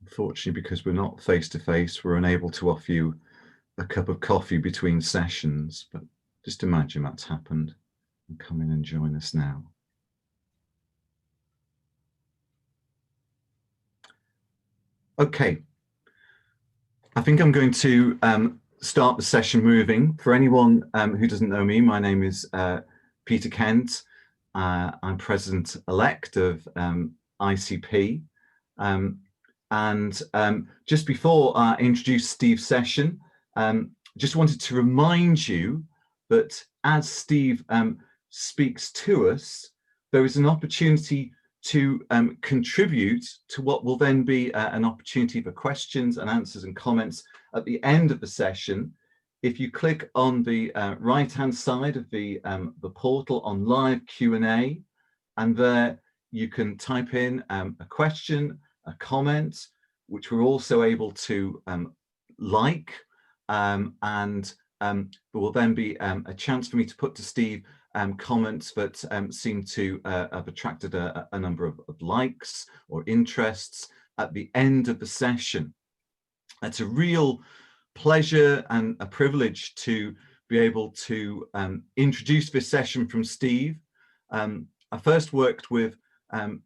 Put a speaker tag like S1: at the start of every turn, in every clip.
S1: Unfortunately, because we're not face to face, we're unable to offer you a cup of coffee between sessions, but just imagine that's happened and come in and join us now. Okay, I think I'm going to start the session moving. For anyone who doesn't know me, my name is Peter Kent. I'm President-elect of ICP. Just before I introduce Steve's session, just wanted to remind you that as Steve speaks to us, there is an opportunity to contribute to what will then be an opportunity for questions and answers and comments at the end of the session. If you click on the right-hand side of the portal on live Q&A, and there you can type in a question, a comment, which we're also able to like, and there will then be a chance for me to put to Steve comments that seem to have attracted a number of likes or interests at the end of the session. It's a real pleasure and a privilege to be able to introduce this session from Steve. I first worked with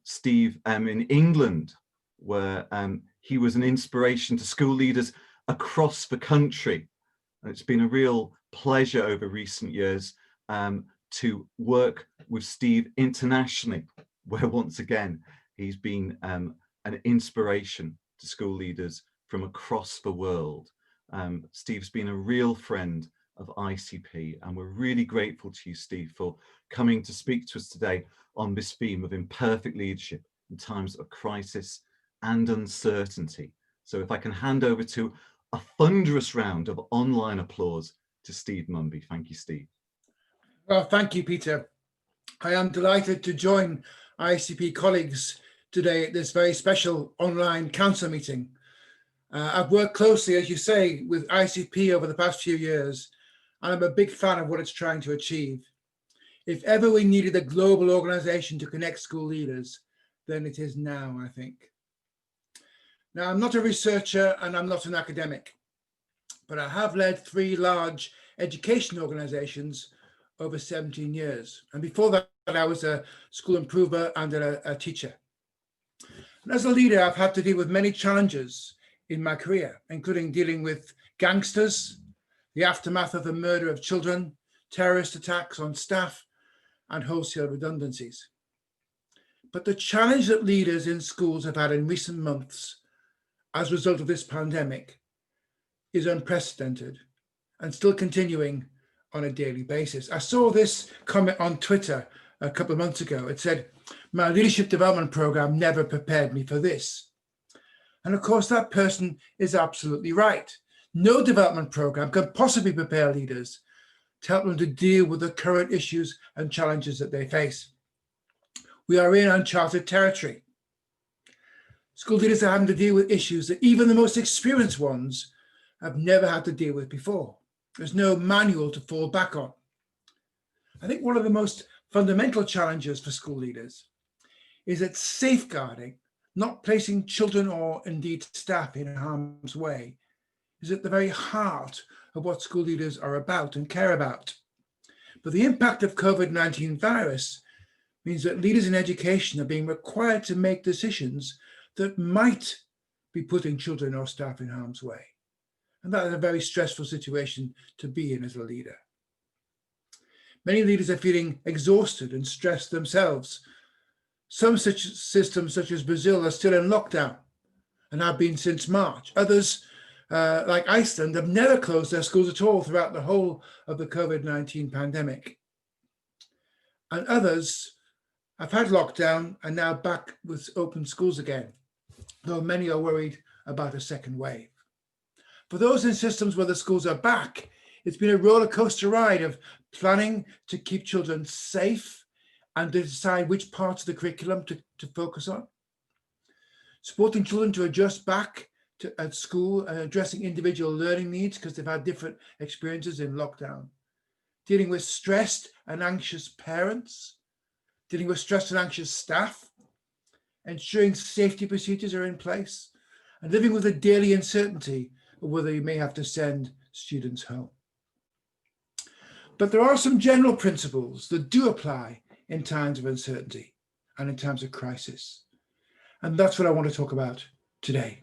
S1: Steve in England, where he was an inspiration to school leaders across the country. And it's been a real pleasure over recent years to work with Steve internationally, where once again, he's been an inspiration to school leaders from across the world. Steve's been a real friend of ICP, and we're really grateful to you, Steve, for coming to speak to us today on this theme of imperfect leadership in times of crisis and uncertainty. So if I can hand over to a thunderous round of online applause to Steve Munby. Thank you, Steve.
S2: Well, thank you, Peter. I am delighted to join ICP colleagues today at this very special online council meeting. I've worked closely, as you say, with ICP over the past few years, and I'm a big fan of what it's trying to achieve. If ever we needed a global organization to connect school leaders, then it is now, I think. Now, I'm not a researcher and I'm not an academic, but I have led 3 large education organizations over 17 years. And before that, I was a school improver and a teacher. And as a leader, I've had to deal with many challenges in my career, including dealing with gangsters, the aftermath of the murder of children, terrorist attacks on staff, and wholesale redundancies. But the challenge that leaders in schools have had in recent months as a result of this pandemic is unprecedented and still continuing on a daily basis. I saw this comment on Twitter a couple of months ago. It said, "My leadership development program never prepared me for this." And of course, that person is absolutely right. No development program can possibly prepare leaders to help them to deal with the current issues and challenges that they face. We are in uncharted territory. School leaders are having to deal with issues that even the most experienced ones have never had to deal with before. There's no manual to fall back on. I think one of the most fundamental challenges for school leaders is that safeguarding, not placing children or indeed staff in harm's way, is at the very heart of what school leaders are about and care about. But the impact of COVID-19 virus means that leaders in education are being required to make decisions that might be putting children or staff in harm's way. And that is a very stressful situation to be in as a leader. Many leaders are feeling exhausted and stressed themselves. Some such systems, such as Brazil, are still in lockdown and have been since March. Others, like Iceland, have never closed their schools at all throughout the whole of the COVID-19 pandemic. And others have had lockdown and now back with open schools again, though many are worried about a second wave. For those in systems where the schools are back, it's been a roller coaster ride of planning to keep children safe and to decide which parts of the curriculum to focus on. Supporting children to adjust back at school and addressing individual learning needs because they've had different experiences in lockdown. Dealing with stressed and anxious parents, dealing with stressed and anxious staff, ensuring safety procedures are in place, and living with the daily uncertainty of whether you may have to send students home. But there are some general principles that do apply in times of uncertainty and in times of crisis. And that's what I want to talk about today.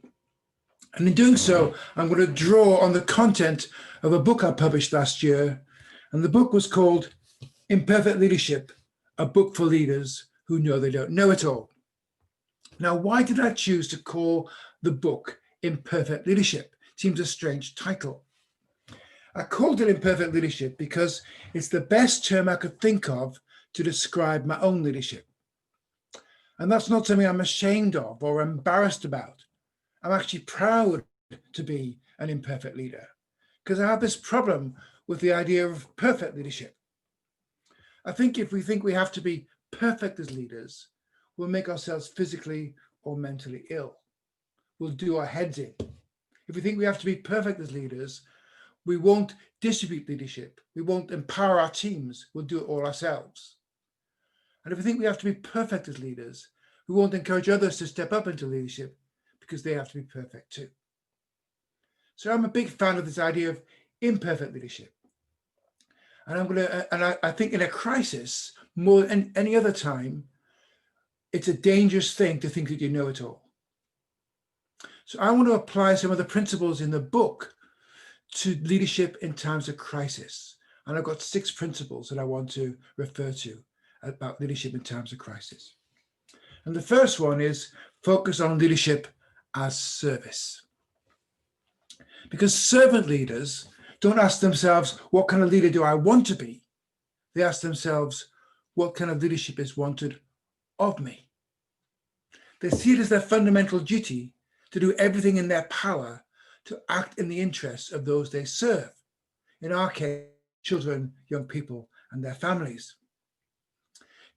S2: And in doing so, I'm going to draw on the content of a book I published last year. And the book was called Imperfect Leadership, a book for leaders who know they don't know it all. Now, why did I choose to call the book Imperfect Leadership? Seems a strange title. I called it Imperfect Leadership because it's the best term I could think of to describe my own leadership. And that's not something I'm ashamed of or embarrassed about. I'm actually proud to be an imperfect leader because I have this problem with the idea of perfect leadership. I think if we think we have to be perfect as leaders, we'll make ourselves physically or mentally ill. We'll do our heads in. If we think we have to be perfect as leaders, we won't distribute leadership. We won't empower our teams. We'll do it all ourselves. And if we think we have to be perfect as leaders, we won't encourage others to step up into leadership because they have to be perfect too. So I'm a big fan of this idea of imperfect leadership. And I think in a crisis, more than any other time, it's a dangerous thing to think that you know it all. So I want to apply some of the principles in the book to leadership in times of crisis. And I've got 6 principles that I want to refer to about leadership in times of crisis. And the first one is focus on leadership as service. Because servant leaders don't ask themselves, what kind of leader do I want to be? They ask themselves, what kind of leadership is wanted of me? They see it as their fundamental duty to do everything in their power to act in the interests of those they serve. In our case, children, young people, and their families.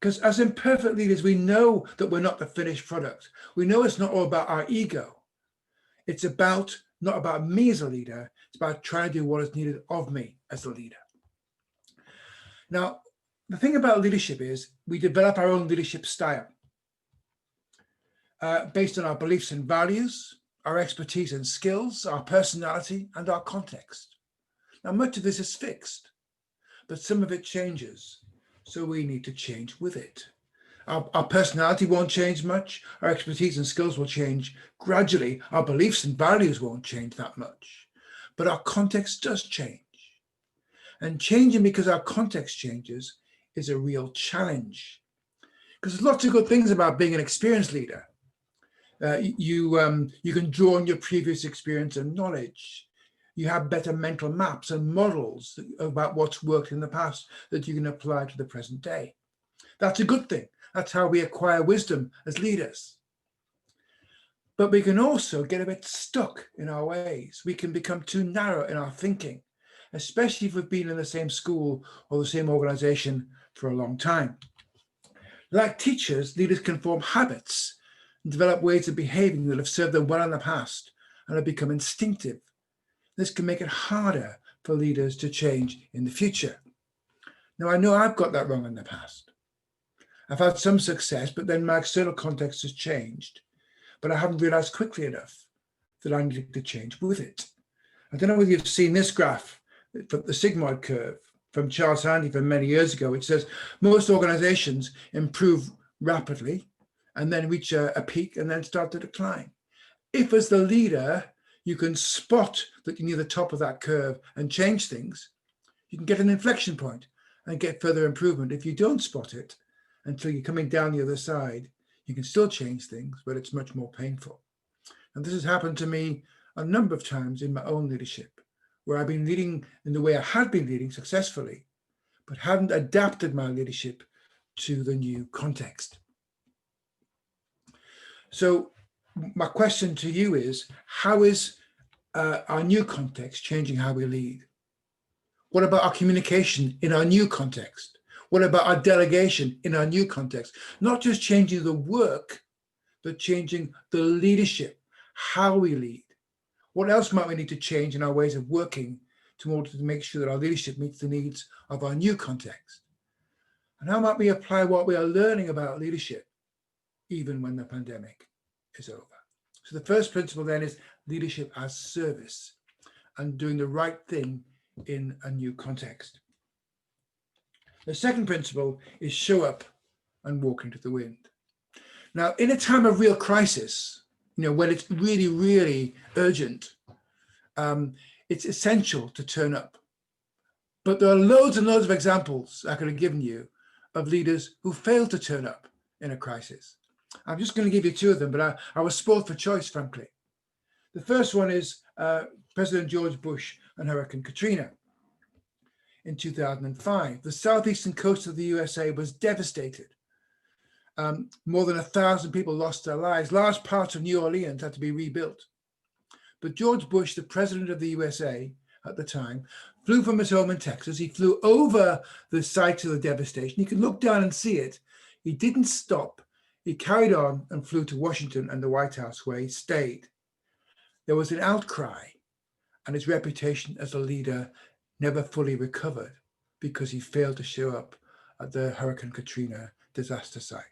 S2: Because as imperfect leaders, we know that we're not the finished product. We know it's not all about our ego. It's not about me as a leader. It's about trying to do what is needed of me as a leader. Now, the thing about leadership is we develop our own leadership style based on our beliefs and values, our expertise and skills, our personality, and our context. Now, much of this is fixed, but some of it changes. So we need to change with it. Our personality won't change much. Our expertise and skills will change gradually. Our beliefs and values won't change that much, but our context does change. And changing because our context changes is a real challenge. Because there's lots of good things about being an experienced leader. You can draw on your previous experience and knowledge. You have better mental maps and models about what's worked in the past that you can apply to the present day. That's a good thing. That's how we acquire wisdom as leaders. But we can also get a bit stuck in our ways. We can become too narrow in our thinking, especially if we've been in the same school or the same organization for a long time. Like teachers, leaders can form habits and develop ways of behaving that have served them well in the past and have become instinctive. This can make it harder for leaders to change in the future. Now, I know I've got that wrong in the past. I've had some success, but then my external context has changed, but I haven't realized quickly enough that I needed to change with it. I don't know whether you've seen this graph, the sigmoid curve from Charles Handy from many years ago, which says most organizations improve rapidly and then reach a peak and then start to decline. If as the leader, you can spot that you're near the top of that curve and change things, you can get an inflection point and get further improvement. If you don't spot it until you're coming down the other side, you can still change things, but it's much more painful. And this has happened to me a number of times in my own leadership, where I've been leading in the way I had been leading successfully, but hadn't adapted my leadership to the new context. So my question to you is, how is our new context changing how we lead? What about our communication in our new context? What about our delegation in our new context? Not just changing the work, but changing the leadership, how we lead. What else might we need to change in our ways of working in order to make sure that our leadership meets the needs of our new context? And how might we apply what we are learning about leadership even when the pandemic is over? So the first principle then is leadership as service and doing the right thing in a new context. The second principle is show up and walk into the wind. Now, in a time of real crisis, when it's really, really urgent, it's essential to turn up. But there are loads and loads of examples I could have given you of leaders who failed to turn up in a crisis. I'm just going to give you two of them, but I was spoiled for choice, frankly. The first one is President George Bush and Hurricane Katrina in 2005. The southeastern coast of the USA was devastated. More than 1,000 people lost their lives. Large parts of New Orleans had to be rebuilt. But George Bush, the president of the USA at the time, flew from his home in Texas. He flew over the site of the devastation. You can look down and see it. He didn't stop. He carried on and flew to Washington and the White House, where he stayed. There was an outcry, and his reputation as a leader never fully recovered because he failed to show up at the Hurricane Katrina disaster site.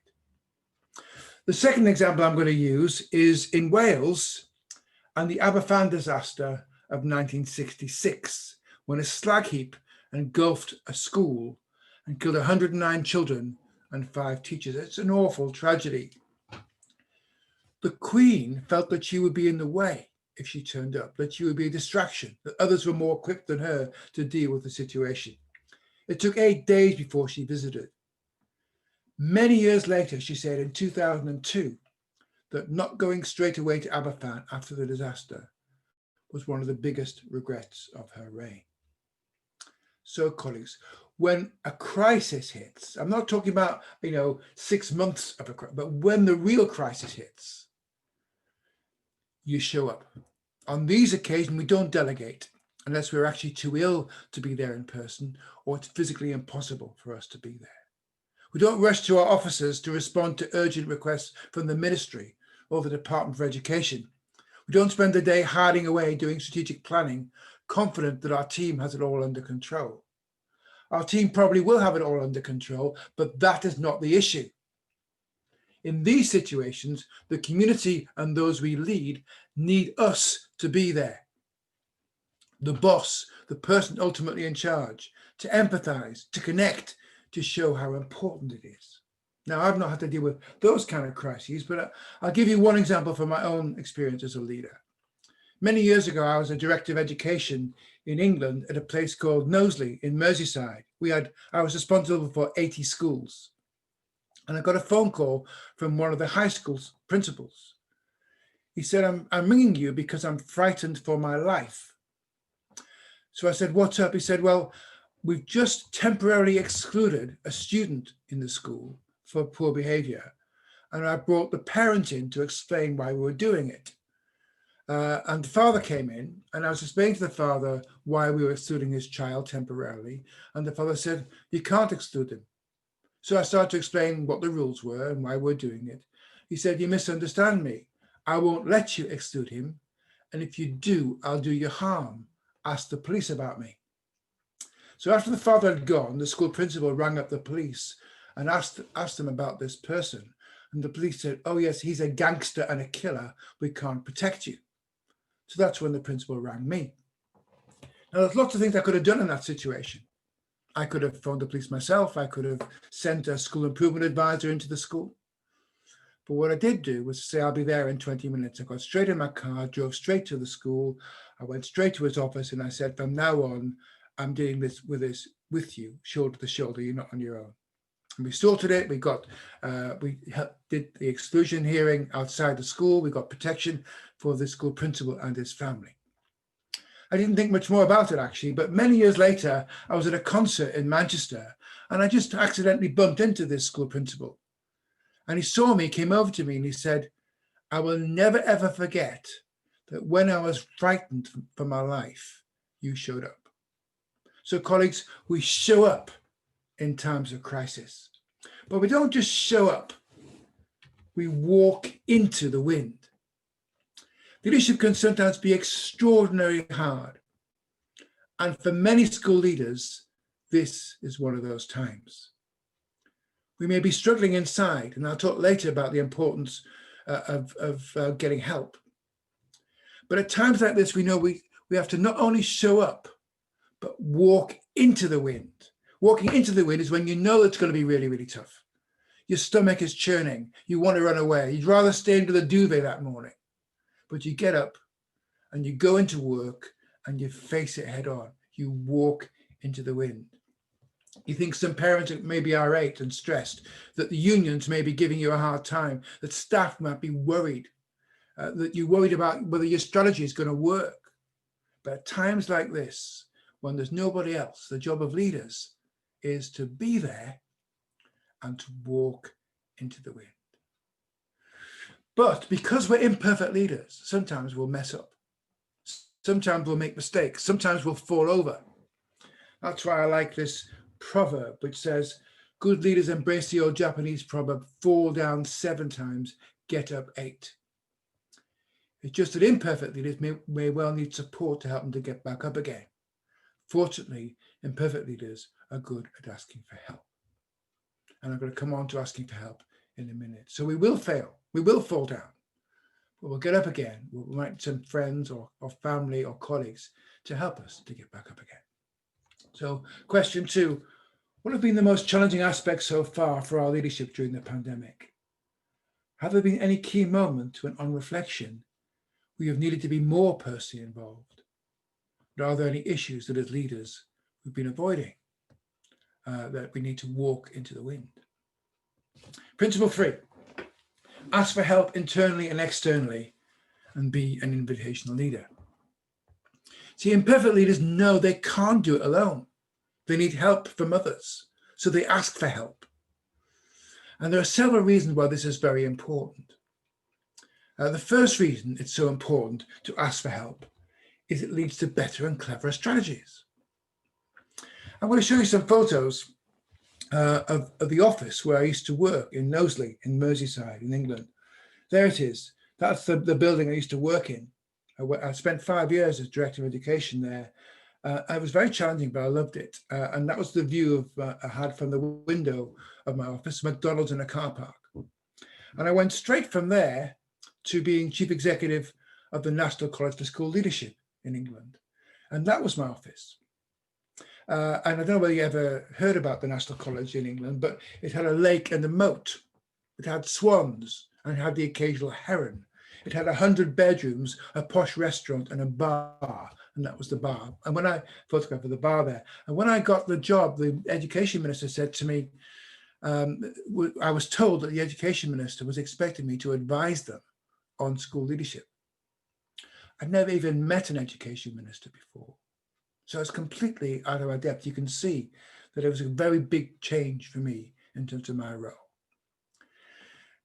S2: The second example I'm going to use is in Wales and the Aberfan disaster of 1966, when a slag heap engulfed a school and killed 109 children and 5 teachers. It's an awful tragedy. The Queen felt that she would be in the way if she turned up, that she would be a distraction, that others were more equipped than her to deal with the situation. It took 8 days before she visited. Many years later, she said in 2002, that not going straight away to Aberfan after the disaster was one of the biggest regrets of her reign. So, colleagues, when a crisis hits, I'm not talking about 6 months of a crisis, but when the real crisis hits, you show up. On these occasions, we don't delegate unless we're actually too ill to be there in person, or it's physically impossible for us to be there. We don't rush to our offices to respond to urgent requests from the ministry or the Department for Education. We don't spend the day hiding away doing strategic planning, confident that our team has it all under control. Our team probably will have it all under control, but that is not the issue. In these situations, the community and those we lead need us to be there. The boss, the person ultimately in charge, to empathize, to connect, to show how important it is. Now, I've not had to deal with those kind of crises, but I'll give you one example from my own experience as a leader. Many years ago, I was a director of education in England at a place called Knowsley in Merseyside. I was responsible for 80 schools. And I got a phone call from one of the high school's principals. He said, I'm ringing you because I'm frightened for my life. So I said, what's up? He said, well, we've just temporarily excluded a student in the school for poor behavior. And I brought the parent in to explain why we were doing it. And the father came in, and I was explaining to the father why we were excluding his child temporarily. And the father said, you can't exclude him. So I started to explain what the rules were and why we're doing it. He said, you misunderstand me. I won't let you exclude him. And if you do, I'll do you harm. Ask the police about me. So after the father had gone, the school principal rang up the police and asked them about this person. And the police said, oh yes, he's a gangster and a killer. We can't protect you. So that's when the principal rang me. Now, there's lots of things I could have done in that situation. I could have phoned the police myself. I could have sent a school improvement advisor into the school. But what I did do was say, I'll be there in 20 minutes. I got straight in my car, drove straight to the school. I went straight to his office and I said, from now on, I'm doing this with you, shoulder to shoulder. You're not on your own. And we sorted it. We did the exclusion hearing outside the school. We got protection for the school principal and his family. I didn't think much more about it, actually, but many years later, I was at a concert in Manchester and I just accidentally bumped into this school principal. And he saw me, came over to me and he said, I will never, ever forget that when I was frightened for my life, you showed up. So colleagues, we show up in times of crisis, but we don't just show up, we walk into the wind. Leadership can sometimes be extraordinarily hard. And for many school leaders, this is one of those times. We may be struggling inside, and I'll talk later about the importance of getting help. But at times like this, we know we have to not only show up, but walk into the wind. Walking into the wind is when you know it's going to be really, really tough. Your stomach is churning. You want to run away. You'd rather stay under the duvet that morning. But you get up and you go into work and you face it head on. You walk into the wind. You think some parents may be irate and stressed, that the unions may be giving you a hard time, that staff might be worried, that you're worried about whether your strategy is going to work. But at times like this, when there's nobody else, the job of leaders is to be there and to walk into the wind. But because we're imperfect leaders, sometimes we'll mess up. Sometimes we'll make mistakes. Sometimes we'll fall over. That's why I like this proverb, which says, good leaders embrace the old Japanese proverb, fall down 7 times, get up 8. It's just that imperfect leaders may well need support to help them to get back up again. Fortunately, imperfect leaders are good at asking for help. And I'm going to come on to asking for help in a minute. So we will fail. We will fall down. But we'll get up again. We'll write some friends or family or colleagues to help us to get back up again. So question 2, what have been the most challenging aspects so far for our leadership during the pandemic? Have there been any key moments when, on reflection, we have needed to be more personally involved? But are there any issues that as leaders we've been avoiding, that we need to walk into the wind? Principle 3, ask for help internally and externally and be an invitational leader. See, imperfect leaders know they can't do it alone. They need help from others, so they ask for help. And there are several reasons why this is very important. The first reason it's so important to ask for help is it leads to better and cleverer strategies. I'm going to show you some photos of the office where I used to work in Knowsley in Merseyside in England. There it is. That's the building I used to work in. I spent 5 years as director of education there. It was very challenging, but I loved it. And that was the view I had from the window of my office, McDonald's in a car park. And I went straight from there to being chief executive of the National College for School Leadership in England. And that was my office. And I don't know whether you ever heard about the National College in England, but it had a lake and a moat. It had swans and it had the occasional heron. It had 100 bedrooms, a posh restaurant and a bar, and that was the bar. And when I photographed the bar there, and when I got the job, the education minister said to me, I was told that the education minister was expecting me to advise them on school leadership. I'd never even met an education minister before. So it's completely out of my depth. You can see that it was a very big change for me in terms of my role.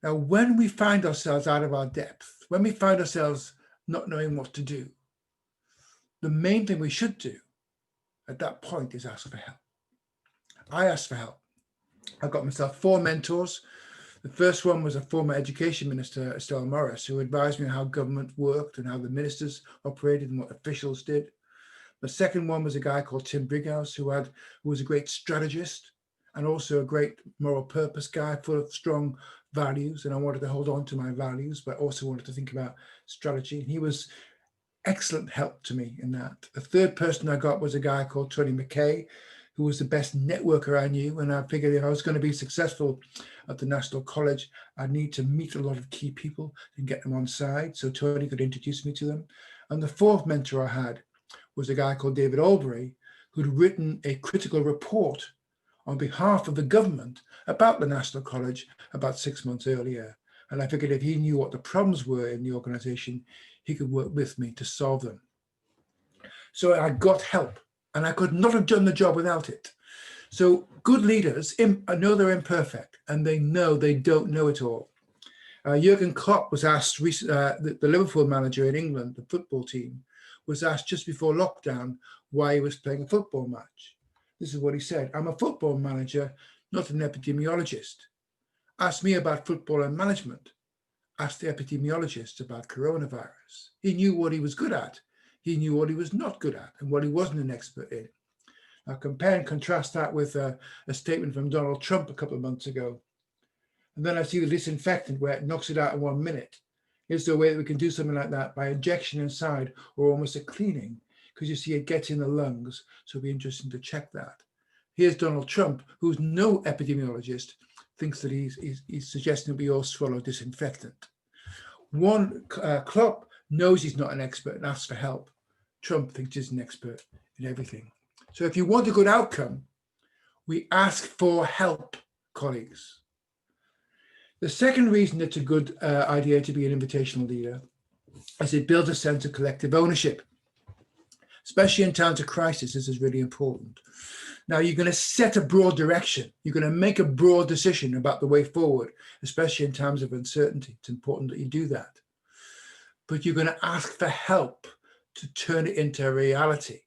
S2: Now, when we find ourselves out of our depth, when we find ourselves not knowing what to do, the main thing we should do at that point is ask for help. I asked for help. I got myself 4 mentors. The first one was a former education minister, Estelle Morris, who advised me on how government worked and how the ministers operated and what officials did. The second one was a guy called Tim Brighouse, who was a great strategist and also a great moral purpose guy, full of strong values. And I wanted to hold on to my values, but also wanted to think about strategy. And he was excellent help to me in that. The third person I got was a guy called Tony McKay, who was the best networker I knew. And I figured if I was going to be successful at the National College, I'd need to meet a lot of key people and get them on side so Tony could introduce me to them. And the fourth mentor I had was a guy called David Albury, who'd written a critical report on behalf of the government about the National College about 6 months earlier. And I figured if he knew what the problems were in the organization, he could work with me to solve them. So I got help, and I could not have done the job without it. So good leaders know they're imperfect, and they know they don't know it all. Jurgen Klopp was asked, the Liverpool manager in England, the football team, was asked just before lockdown why he was playing a football match. This is what he said: "I'm a football manager, not an epidemiologist. Ask me about football and management. Ask the epidemiologist about coronavirus." He knew what he was good at. He knew what he was not good at and what he wasn't an expert in. Now compare and contrast that with a statement from Donald Trump a couple of months ago. And then I see the disinfectant where it knocks it out in 1 minute. Is there a way that we can do something like that by injection inside or almost a cleaning? Because you see it gets in the lungs, so it'll be interesting to check that. Here's Donald Trump, who's no epidemiologist, thinks that he's suggesting that we all swallow disinfectant. Klopp knows he's not an expert and asks for help. Trump thinks he's an expert in everything. So if you want a good outcome, we ask for help, colleagues. The second reason it's a good idea to be an invitational leader is it builds a sense of collective ownership, especially in times of crisis. This is really important. Now, you're going to set a broad direction. You're going to make a broad decision about the way forward, especially in times of uncertainty. It's important that you do that. But you're going to ask for help to turn it into a reality.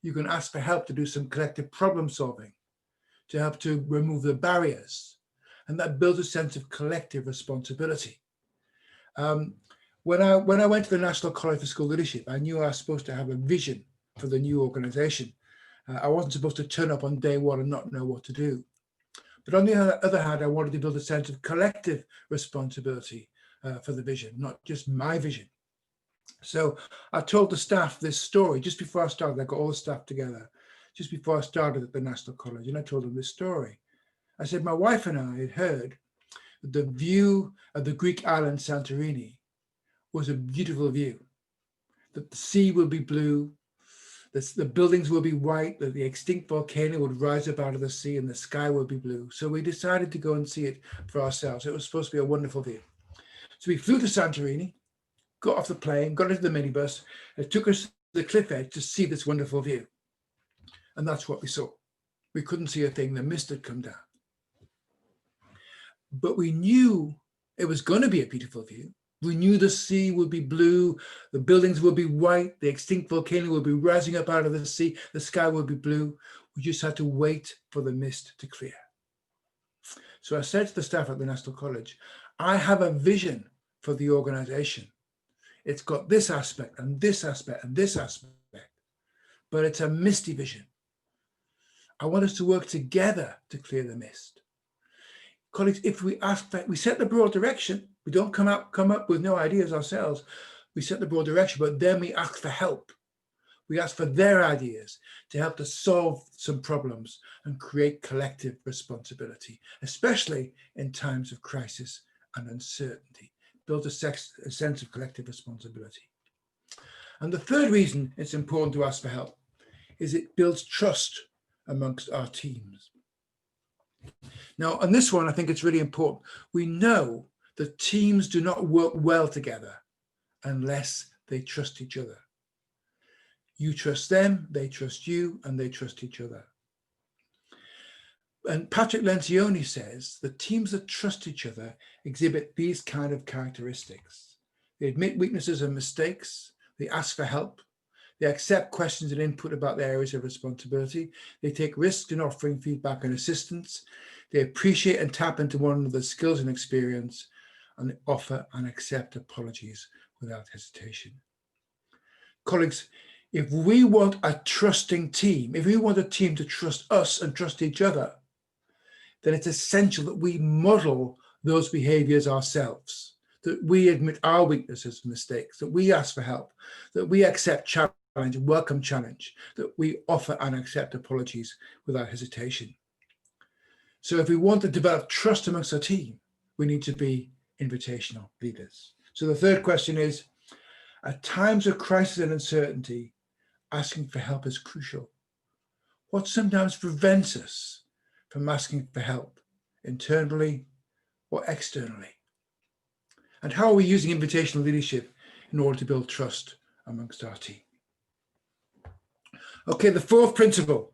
S2: You're going to ask for help to do some collective problem solving, to help to remove the barriers. And that builds a sense of collective responsibility. When I went to the National College for School Leadership, I knew I was supposed to have a vision for the new organization. I wasn't supposed to turn up on day one and not know what to do. But on the other hand, I wanted to build a sense of collective responsibility for the vision, not just my vision. So I told the staff this story just before I started. I got all the staff together just before I started at the National College, and I told them this story. I said, my wife and I had heard that the view of the Greek island Santorini was a beautiful view, that the sea would be blue, the buildings would be white, that the extinct volcano would rise up out of the sea and the sky would be blue. So we decided to go and see it for ourselves. It was supposed to be a wonderful view. So we flew to Santorini, got off the plane, got into the minibus, and it took us to the cliff edge to see this wonderful view. And that's what we saw. We couldn't see a thing. The mist had come down. But we knew it was going to be a beautiful view. We knew the sea would be blue, the buildings would be white, the extinct volcano would be rising up out of the sea, the sky would be blue. We just had to wait for the mist to clear. So I said to the staff at the National College, I have a vision for the organization. It's got this aspect and this aspect and this aspect, but it's a misty vision. I want us to work together to clear the mist. Colleagues, if we ask that, we set the broad direction. We don't come up with no ideas ourselves. We set the broad direction, but then we ask for help. We ask for their ideas to help us solve some problems and create collective responsibility, especially in times of crisis and uncertainty. Build a sense of collective responsibility. And the third reason it's important to ask for help is it builds trust amongst our teams. Now, on this one, I think it's really important. We know that teams do not work well together unless they trust each other. You trust them, they trust you, and they trust each other. And Patrick Lencioni says that teams that trust each other exhibit these kind of characteristics. They admit weaknesses and mistakes. They ask for help. They accept questions and input about their areas of responsibility. They take risks in offering feedback and assistance. They appreciate and tap into one another's skills and experience, and they offer and accept apologies without hesitation. Colleagues, if we want a trusting team, if we want a team to trust us and trust each other, then it's essential that we model those behaviors ourselves, that we admit our weaknesses and mistakes, that we ask for help, that we accept challenge, welcome challenge, that we offer and accept apologies without hesitation. So if we want to develop trust amongst our team, we need to be invitational leaders. So the third question is, at times of crisis and uncertainty, asking for help is crucial. What sometimes prevents us from asking for help, internally or externally? And how are we using invitational leadership in order to build trust amongst our team? Okay, the fourth principle: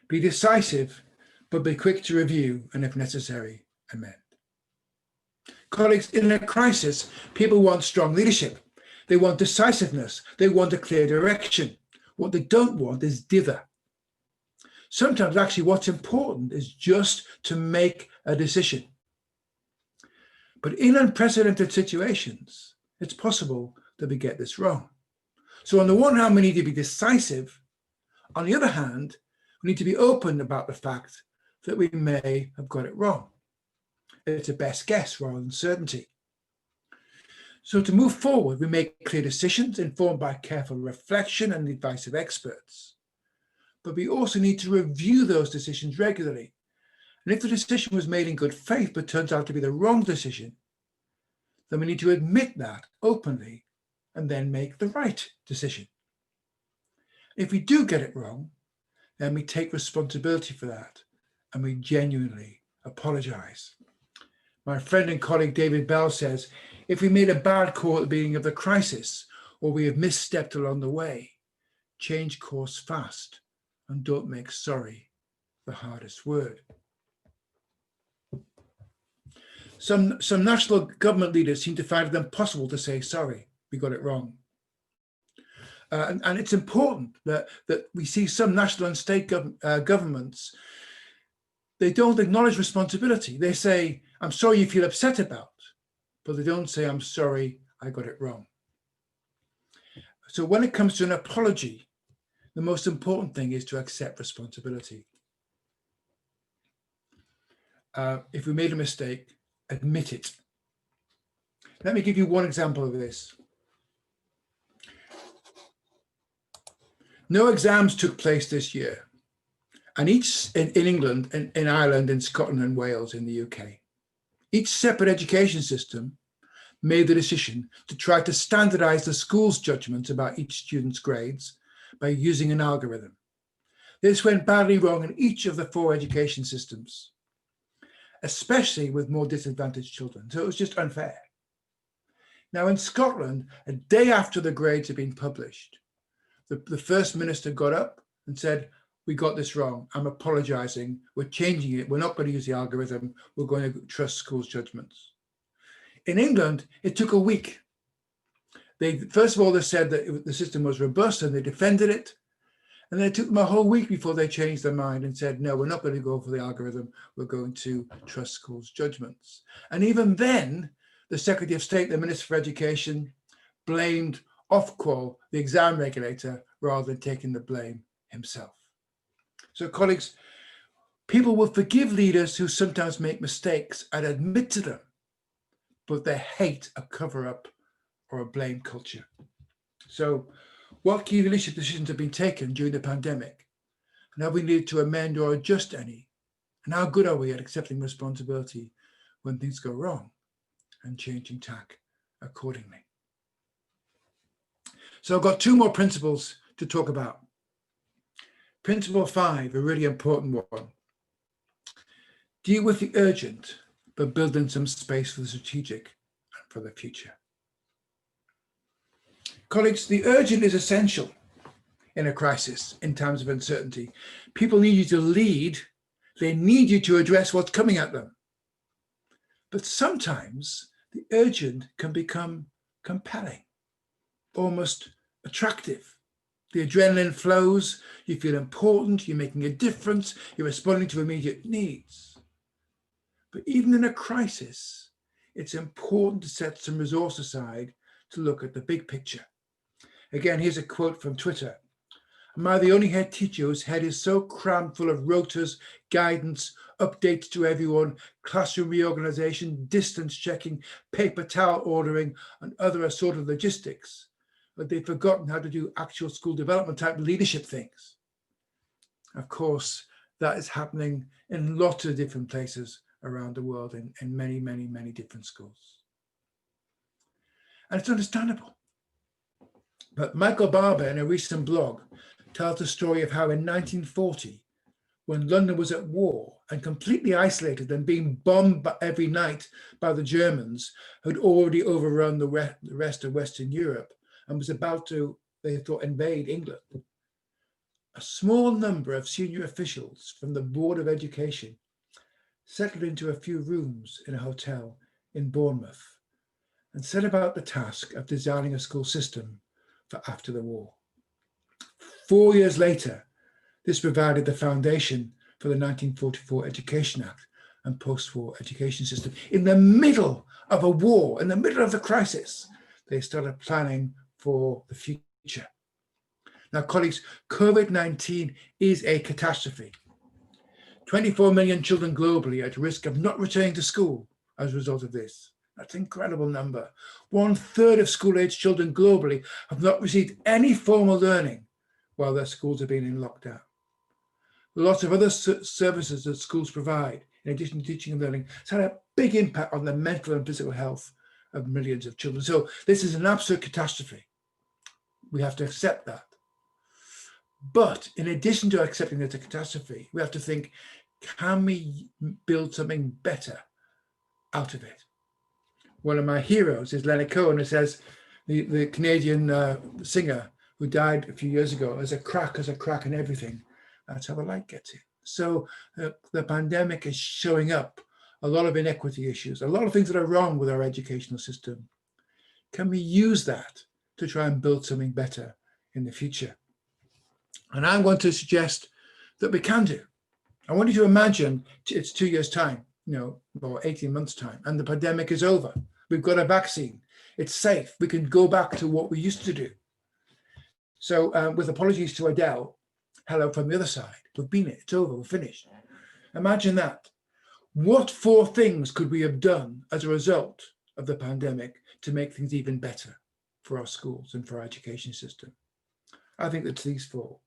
S2: be decisive, but be quick to review and, if necessary, amend. Colleagues, in a crisis, people want strong leadership. They want decisiveness. They want a clear direction. What they don't want is dither. Sometimes, actually, what's important is just to make a decision. But in unprecedented situations, it's possible that we get this wrong. So on the one hand, we need to be decisive. On the other hand, we need to be open about the fact that we may have got it wrong. It's a best guess rather than certainty. So to move forward, we make clear decisions informed by careful reflection and the advice of experts. But we also need to review those decisions regularly. And if the decision was made in good faith but turns out to be the wrong decision, then we need to admit that openly and then make the right decision. If we do get it wrong, then we take responsibility for that and we genuinely apologize. My friend and colleague David Bell says, if we made a bad call at the beginning of the crisis or we have misstepped along the way, change course fast and don't make sorry the hardest word. Some national government leaders seem to find it impossible to say sorry, we got it wrong. And it's important that we see some national and state governments, they don't acknowledge responsibility. They say, I'm sorry you feel upset about, but they don't say, I'm sorry, I got it wrong. So when it comes to an apology, the most important thing is to accept responsibility. If we made a mistake, admit it. Let me give you one example of this. No exams took place this year, and each in England, in Ireland, in Scotland and Wales, in the UK. Each separate education system made the decision to try to standardize the school's judgment about each student's grades by using an algorithm. This went badly wrong in each of the 4 education systems, especially with more disadvantaged children. So it was just unfair. Now in Scotland, a day after the grades had been published, the First Minister got up and said, we got this wrong. I'm apologizing. We're changing it. We're not going to use the algorithm. We're going to trust schools' judgments. In England, it took a week. First of all, they said that the system was robust and they defended it. And then it took them a whole week before they changed their mind and said, no, we're not going to go for the algorithm. We're going to trust schools' judgments. And even then, the Secretary of State, the Minister for Education, blamed Ofqual, the exam regulator, rather than taking the blame himself. So colleagues, people will forgive leaders who sometimes make mistakes and admit to them, but they hate a cover-up or a blame culture. So what key leadership decisions have been taken during the pandemic? And have we needed to amend or adjust any? And how good are we at accepting responsibility when things go wrong and changing tack accordingly? So I've got 2 more principles to talk about. Principle 5, a really important one. Deal with the urgent, but build in some space for the strategic and for the future. Colleagues, the urgent is essential in a crisis, in times of uncertainty. People need you to lead. They need you to address what's coming at them. But sometimes the urgent can become compelling, almost attractive. The adrenaline flows, you feel important, you're making a difference, you're responding to immediate needs. But even in a crisis, it's important to set some resource aside to look at the big picture. Again, here's a quote from Twitter. Am I the only head teacher whose head is so crammed full of rotas, guidance, updates to everyone, classroom reorganization, distance checking, paper towel ordering, and other assorted logistics, but they've forgotten how to do actual school development type leadership things? Of course, that is happening in lots of different places around the world in many, many, many different schools. And it's understandable. But Michael Barber, in a recent blog, tells the story of how in 1940, when London was at war and completely isolated and being bombed every night by the Germans, who'd already overrun the rest of Western Europe and was about to, they thought, invade England, a small number of senior officials from the Board of Education settled into a few rooms in a hotel in Bournemouth and set about the task of designing a school system for after the war. 4 years later, this provided the foundation for the 1944 Education Act and post-war education system. In the middle of a war, in the middle of the crisis, they started planning for the future. Now, colleagues, COVID-19 is a catastrophe. 24 million children globally are at risk of not returning to school as a result of this. That's an incredible number. 1/3 of school-aged children globally have not received any formal learning while their schools have been in lockdown. Lots of other services that schools provide, in addition to teaching and learning, has had a big impact on the mental and physical health of millions of children. So this is an absolute catastrophe. We have to accept that. But in addition to accepting it's a catastrophe, we have to think, can we build something better out of it? One of my heroes is Leonard Cohen, who says, the Canadian singer who died a few years ago, there's a crack in everything. That's how the light gets in. So the pandemic is showing up a lot of inequity issues, a lot of things that are wrong with our educational system. Can we use that to try and build something better in the future? And I want to suggest that we can do. I want you to imagine it's 2 years' time, or 18 months' time, and the pandemic is over. We've got a vaccine. It's safe. We can go back to what we used to do. So with apologies to Adele, hello from the other side. We've been it. It's over. We're finished. Imagine that. What 4 things could we have done as a result of the pandemic to make things even better for our schools and for our education system? I think it's these 4.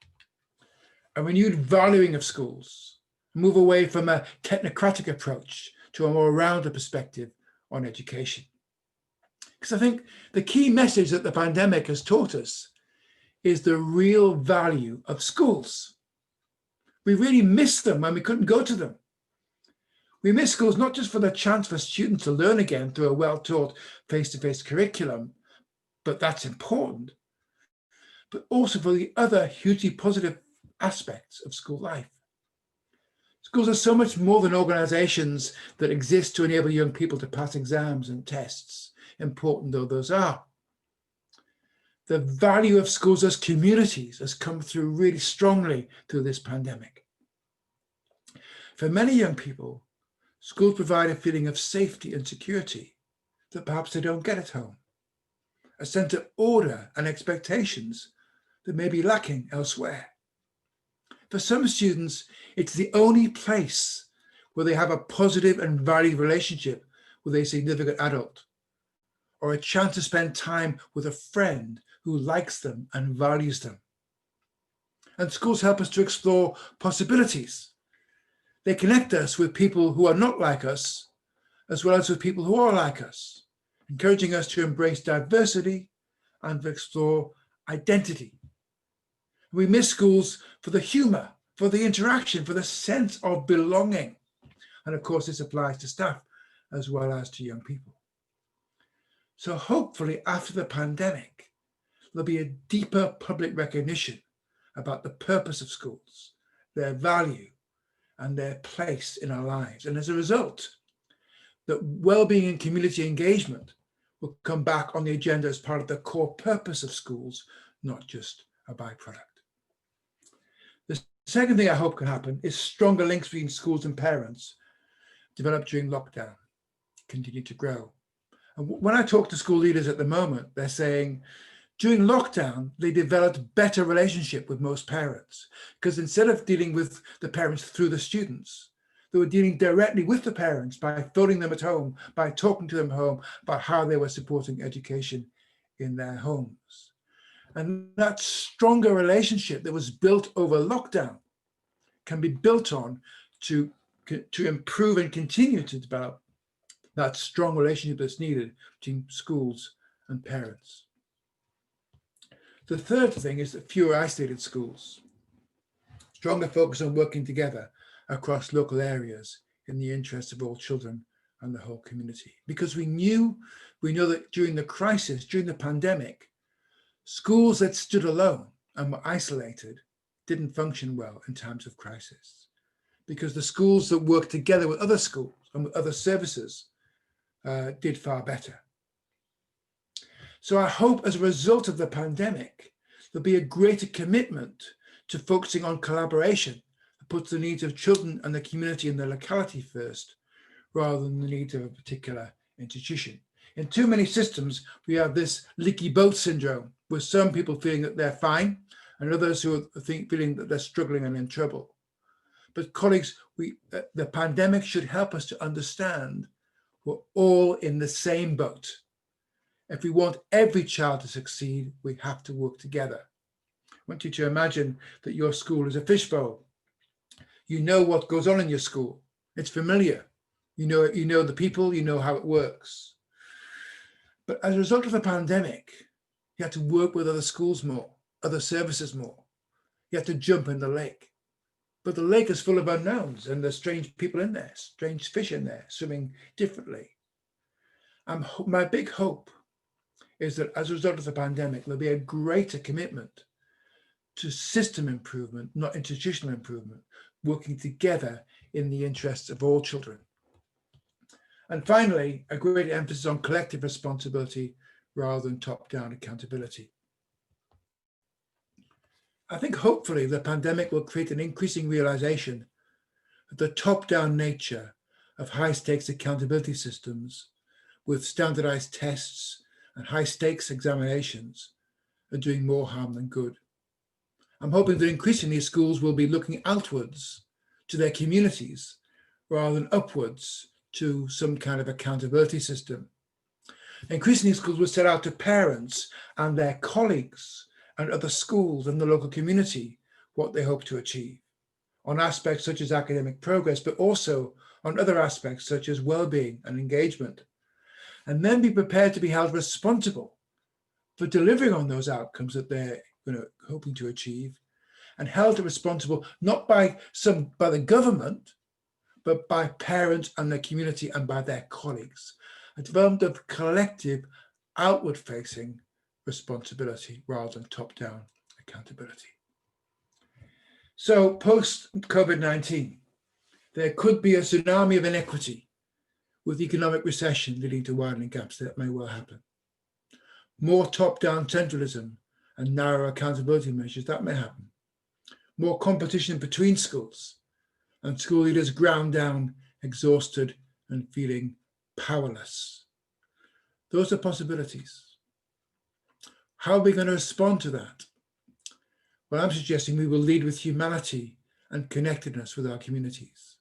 S2: A renewed valuing of schools, move away from a technocratic approach to a more rounded perspective on education. Because I think the key message that the pandemic has taught us is the real value of schools. We really miss them when we couldn't go to them. We miss schools not just for the chance for students to learn again through a well-taught face-to-face curriculum, but that's important, but also for the other hugely positive aspects of school life. Schools are so much more than organizations that exist to enable young people to pass exams and tests, important though those are. The value of schools as communities has come through really strongly through this pandemic. For many young people, schools provide a feeling of safety and security that perhaps they don't get at home, a sense of order and expectations that may be lacking elsewhere. For some students, it's the only place where they have a positive and valued relationship with a significant adult, or a chance to spend time with a friend who likes them and values them. And schools help us to explore possibilities. They connect us with people who are not like us, as well as with people who are like us, encouraging us to embrace diversity and to explore identity. We miss schools for the humor, for the interaction, for the sense of belonging. And of course, this applies to staff as well as to young people. So hopefully after the pandemic, there'll be a deeper public recognition about the purpose of schools, their value, and their place in our lives. And as a result, that well-being and community engagement will come back on the agenda as part of the core purpose of schools, not just a byproduct. The second thing I hope can happen is stronger links between schools and parents developed during lockdown, continue to grow. And when I talk to school leaders at the moment, they're saying during lockdown, they developed better relationship with most parents, because instead of dealing with the parents through the students, they were dealing directly with the parents by phoning them at home, by talking to them at home about how they were supporting education in their homes. And that stronger relationship that was built over lockdown can be built on to improve and continue to develop that strong relationship that's needed between schools and parents. The third thing is that fewer isolated schools, stronger focus on working together across local areas in the interest of all children and the whole community. Because we know that during the crisis, during the pandemic, schools that stood alone and were isolated didn't function well in times of crisis, because the schools that worked together with other schools and with other services did far better. So I hope as a result of the pandemic, there'll be a greater commitment to focusing on collaboration that puts the needs of children and the community and the locality first, rather than the needs of a particular institution. In too many systems, we have this leaky boat syndrome, with some people feeling that they're fine and others who are feeling that they're struggling and in trouble. But colleagues, the pandemic should help us to understand We're all in the same boat. If we want every child to succeed, we have to work together. I want you to imagine that your school is a fishbowl. You know what goes on in your school. It's familiar. You know the people, you know how it works. But as a result of the pandemic, you have to work with other schools more, other services more. You have to jump in the lake. But the lake is full of unknowns and there's strange people in there, strange fish in there, swimming differently. My big hope is that as a result of the pandemic, there'll be a greater commitment to system improvement, not institutional improvement, working together in the interests of all children. And finally, a greater emphasis on collective responsibility rather than top-down accountability. I think hopefully the pandemic will create an increasing realization of the top-down nature of high-stakes accountability systems with standardized tests and high-stakes examinations are doing more harm than good. I'm hoping that increasingly schools will be looking outwards to their communities rather than upwards to some kind of accountability system. Increasingly schools will set out to parents and their colleagues and other schools and the local community what they hope to achieve on aspects such as academic progress, but also on other aspects such as well-being and engagement, and then be prepared to be held responsible for delivering on those outcomes that they're hoping to achieve, and held responsible not by the government, but by parents and the community and by their colleagues. A development of collective outward-facing responsibility rather than top-down accountability. So post-COVID-19, there could be a tsunami of inequity with economic recession leading to widening gaps. That may well happen. More top-down centralism and narrow accountability measures, that may happen. More competition between schools and school leaders ground down, exhausted and feeling powerless. Those are possibilities. How are we going to respond to that? Well, I'm suggesting we will lead with humanity and connectedness with our communities.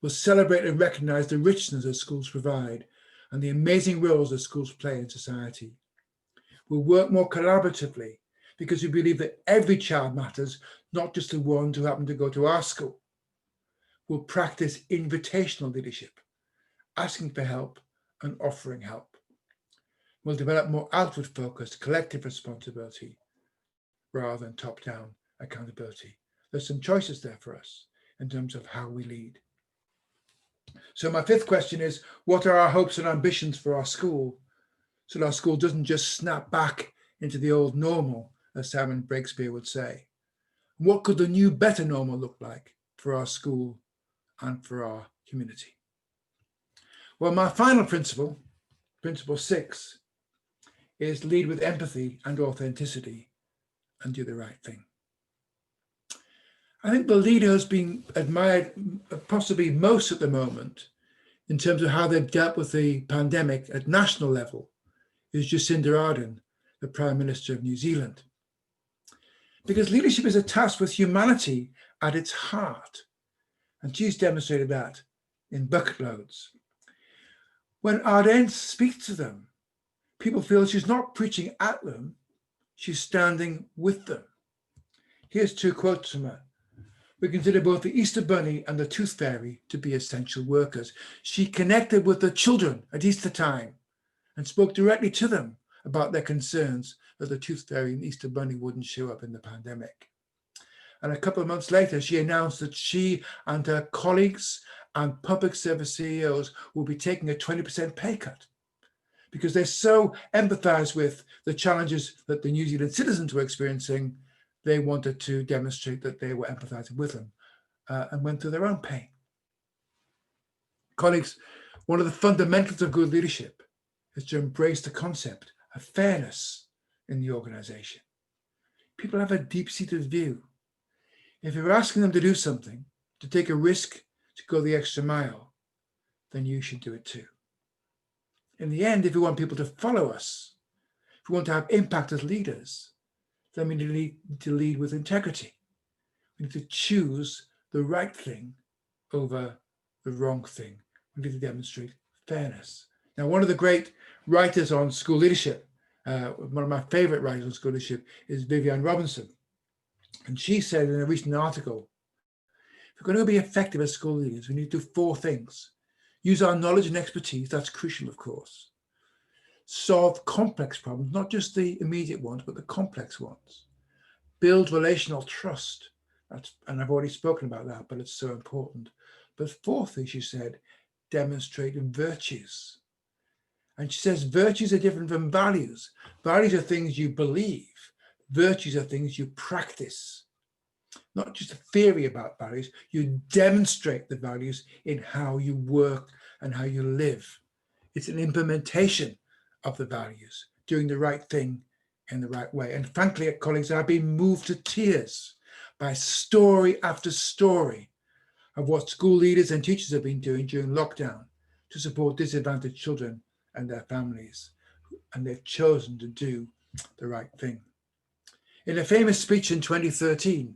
S2: We'll celebrate and recognize the richness that schools provide and the amazing roles that schools play in society. We'll work more collaboratively because we believe that every child matters, not just the ones who happen to go to our school. We'll practice invitational leadership, asking for help and offering help. We'll develop more outward-focused collective responsibility rather than top-down accountability. There's some choices there for us in terms of how we lead. So my fifth question is, what are our hopes and ambitions for our school so that our school doesn't just snap back into the old normal, as Simon Breakspear would say? What could the new, better normal look like for our school and for our community? Well, my final principle, principle 6, is lead with empathy and authenticity and do the right thing. I think the leader who's been admired possibly most at the moment in terms of how they've dealt with the pandemic at national level is Jacinda Ardern, the Prime Minister of New Zealand. Because leadership is a task with humanity at its heart. And she's demonstrated that in bucket loads. When Ardern speaks to them, people feel she's not preaching at them, she's standing with them. Here's 2 quotes from her. We consider both the Easter Bunny and the Tooth Fairy to be essential workers. She connected with the children at Easter time and spoke directly to them about their concerns that the Tooth Fairy and Easter Bunny wouldn't show up in the pandemic. And a couple of months later, she announced that she and her colleagues and public service CEOs will be taking a 20% pay cut because they so empathize with the challenges that the New Zealand citizens were experiencing. They wanted to demonstrate that they were empathizing with them and went through their own pain. Colleagues, one of the fundamentals of good leadership is to embrace the concept of fairness in the organization. People have a deep-seated view. If you're asking them to do something, to take a risk, to go the extra mile, then you should do it too. In the end, if we want people to follow us, if we want to have impact as leaders, then we need to lead with integrity. We need to choose the right thing over the wrong thing. We need to demonstrate fairness. Now, one of the great writers on school leadership, one of my favorite writers on school leadership is Vivian Robinson. And she said in a recent article, if we're going to be effective as school leaders, we need to do 4 things. Use our knowledge and expertise, that's crucial, of course. Solve complex problems, not just the immediate ones, but the complex ones. Build relational trust. And I've already spoken about that, but it's so important. But fourthly, she said, demonstrate virtues. And she says virtues are different from values. Values are things you believe. Virtues are things you practice. Not just a theory about values, you demonstrate the values in how you work and how you live. It's an implementation of the values, doing the right thing in the right way. And frankly, colleagues, I've been moved to tears by story after story of what school leaders and teachers have been doing during lockdown to support disadvantaged children and their families. And they've chosen to do the right thing. In a famous speech in 2013,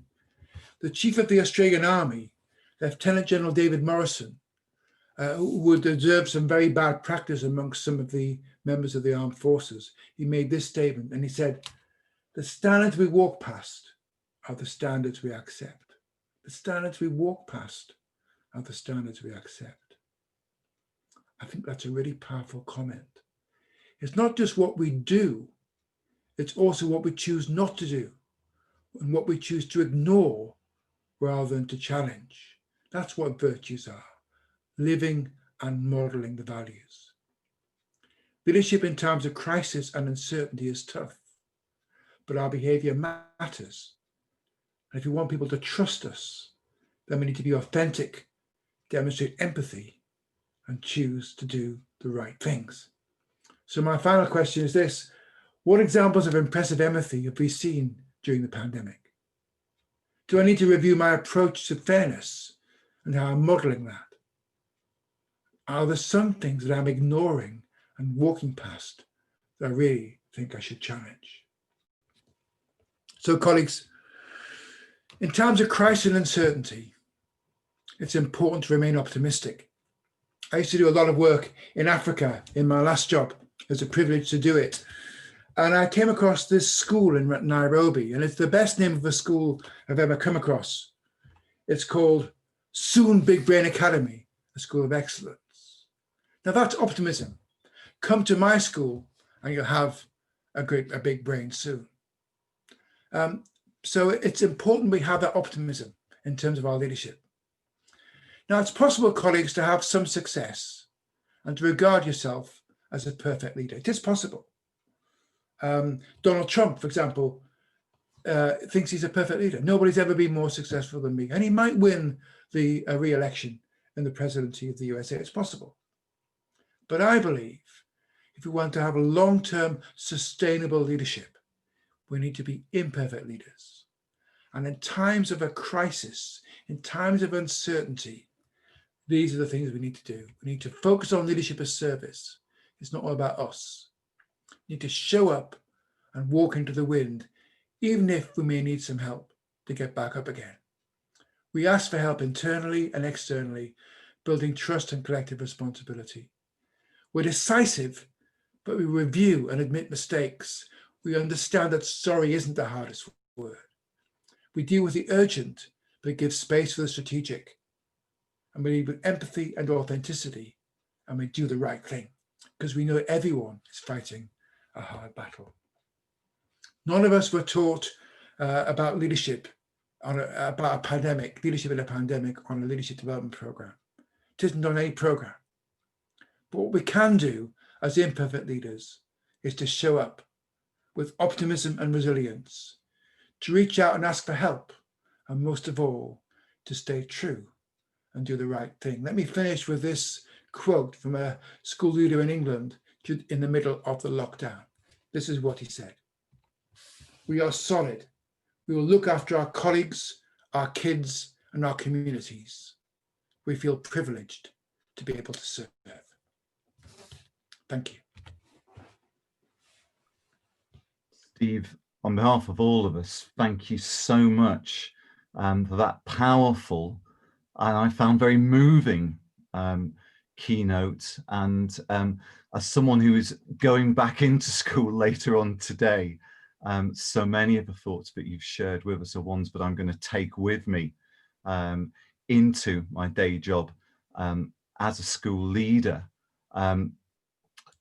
S2: the Chief of the Australian Army, Lieutenant General David Morrison, who would observe some very bad practice amongst some of the members of the armed forces, he made this statement, and he said, the standards we walk past are the standards we accept. The standards we walk past are the standards we accept. I think that's a really powerful comment. It's not just what we do, it's also what we choose not to do and what we choose to ignore rather than to challenge. That's what virtues are, living and modeling the values. Leadership in times of crisis and uncertainty is tough, but our behavior matters. And if we want people to trust us, then we need to be authentic, demonstrate empathy, and choose to do the right things. So my final question is this: what examples of impressive empathy have we seen during the pandemic? Do I need to review my approach to fairness and how I'm modeling that? Are there some things that I'm ignoring and walking past that I really think I should challenge? So colleagues, in times of crisis and uncertainty, it's important to remain optimistic. I used to do a lot of work in Africa in my last job. It was a privilege to do it. And I came across this school in Nairobi, and it's the best name of a school I've ever come across. It's called Soon Big Brain Academy, a school of excellence. Now that's optimism. Come to my school and you'll have a big brain soon. So it's important we have that optimism in terms of our leadership. Now it's possible, colleagues, to have some success and to regard yourself as a perfect leader. It is possible. Donald Trump, for example, thinks he's a perfect leader. Nobody's ever been more successful than me. And he might win the re-election in the presidency of the USA. It's possible. But I believe if we want to have a long-term sustainable leadership, we need to be imperfect leaders. And in times of a crisis, in times of uncertainty, these are the things we need to do. We need to focus on leadership as service. It's not all about us. We need to show up and walk into the wind, even if we may need some help to get back up again. We ask for help internally and externally, building trust and collective responsibility. We're decisive, but we review and admit mistakes. We understand that sorry isn't the hardest word. We deal with the urgent, but give space for the strategic. And we lead with empathy and authenticity, and we do the right thing, because we know everyone is fighting a hard battle. None of us were taught about leadership, about a pandemic, leadership in a pandemic on a leadership development program. It isn't on any program. But what we can do as imperfect leaders is to show up with optimism and resilience, to reach out and ask for help, and most of all, to stay true and do the right thing. Let me finish with this quote from a school leader in England in the middle of the lockdown. This is what he said: "We are solid. We will look after our colleagues, our kids, and our communities. We feel privileged to be able to serve." Thank you.
S1: Steve, on behalf of all of us, thank you so much for that powerful and I found very moving keynote, and as someone who is going back into school later on today, so many of the thoughts that you've shared with us are ones that I'm going to take with me into my day job as a school leader.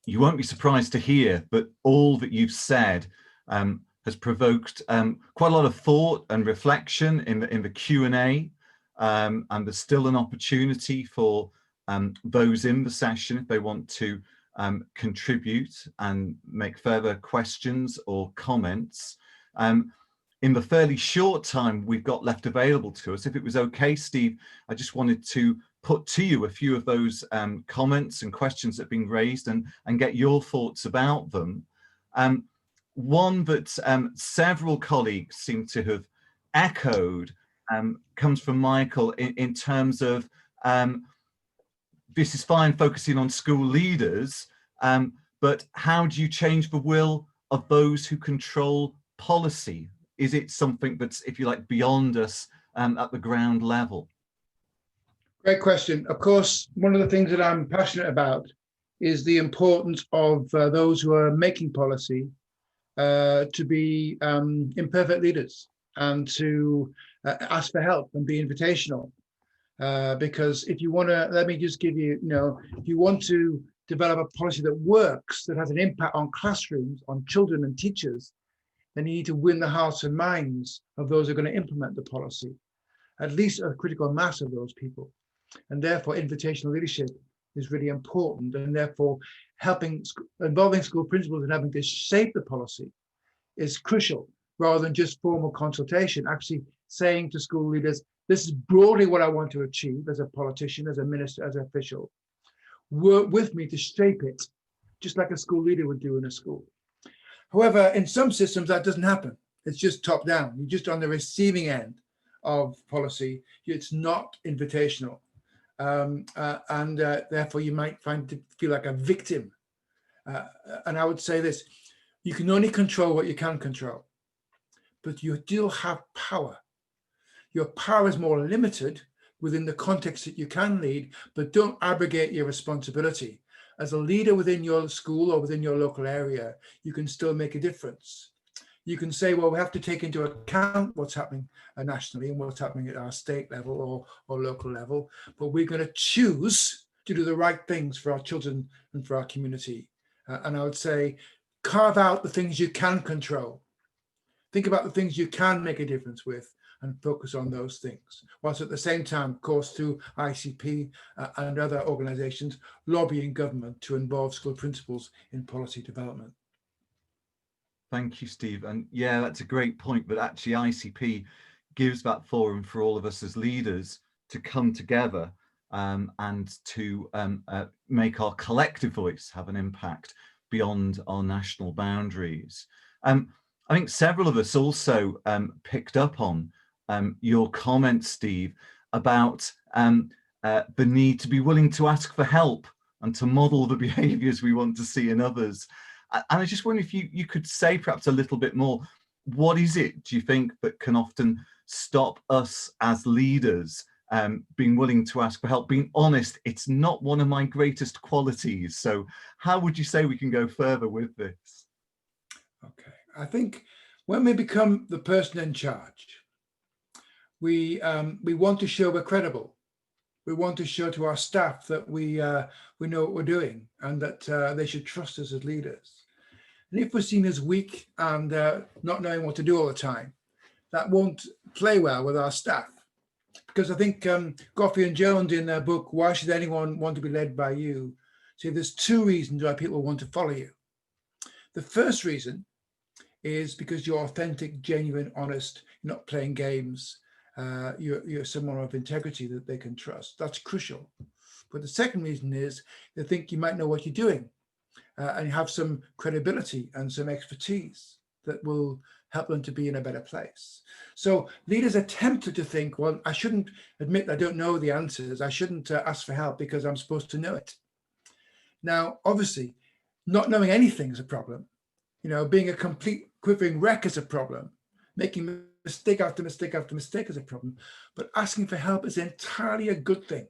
S1: You won't be surprised to hear, but all that you've said has provoked quite a lot of thought and reflection in the Q&A, and there's still an opportunity for those in the session, if they want to contribute and make further questions or comments. In the fairly short time we've got left available to us, if it was okay, Steve, I just wanted to put to you a few of those comments and questions that have been raised, and get your thoughts about them. One that several colleagues seem to have echoed comes from Michael in terms of this is fine focusing on school leaders, but how do you change the will of those who control policy? Is it something that's, if you like, beyond us at the ground level?
S2: Great question. Of course, one of the things that I'm passionate about is the importance of those who are making policy to be imperfect leaders, and to ask for help and be invitational. Because if you want to, let me just give you, if you want to develop a policy that works, that has an impact on classrooms, on children and teachers, then you need to win the hearts and minds of those who are going to implement the policy, at least a critical mass of those people. And therefore, invitational leadership is really important, and therefore involving school principals in having to shape the policy is crucial, rather than just formal consultation. Actually saying to school leaders, this is broadly what I want to achieve as a politician, as a minister, as an official. Work with me to shape it, just like a school leader would do in a school. However, in some systems that doesn't happen. It's just top down. You're just on the receiving end of policy. It's not invitational. And therefore you might feel like a victim. And I would say this, you can only control what you can control, but you still have power. Your power is more limited within the context that you can lead, but don't abrogate your responsibility. As a leader within your school or within your local area, you can still make a difference. You can say, well, we have to take into account what's happening nationally and what's happening at our state level or local level, but we're going to choose to do the right things for our children and for our community. And I would say, carve out the things you can control. Think about the things you can make a difference with, and focus on those things, whilst at the same time, of course, through ICP and other organizations, lobbying government to involve school principals in policy development.
S1: Thank you, Steve. And yeah, that's a great point, but actually ICP gives that forum for all of us as leaders to come together and to make our collective voice have an impact beyond our national boundaries. I think several of us also picked up on your comment, Steve, about the need to be willing to ask for help and to model the behaviours we want to see in others. And I just wonder if you could say perhaps a little bit more, what is it, do you think, that can often stop us as leaders being willing to ask for help, being honest? It's not one of my greatest qualities. So how would you say we can go further with this?
S2: Okay, I think when we become the person in charge, we want to show we're credible. We want to show to our staff that we know what we're doing, and that they should trust us as leaders. And if we're seen as weak and not knowing what to do all the time, that won't play well with our staff. Because I think Goffey and Jones in their book, Why Should Anyone Want to Be Led by You, say there's two reasons why people want to follow you. The first reason is because you're authentic, genuine, honest, you're not playing games. You're someone of integrity that they can trust. That's crucial. But the second reason is they think you might know what you're doing and have some credibility and some expertise that will help them to be in a better place. So leaders are tempted to think, well, I shouldn't admit I don't know the answers. I shouldn't ask for help because I'm supposed to know it. Now, obviously, not knowing anything is a problem. Being a complete quivering wreck is a problem. Making mistake after mistake after mistake is a problem, but asking for help is entirely a good thing.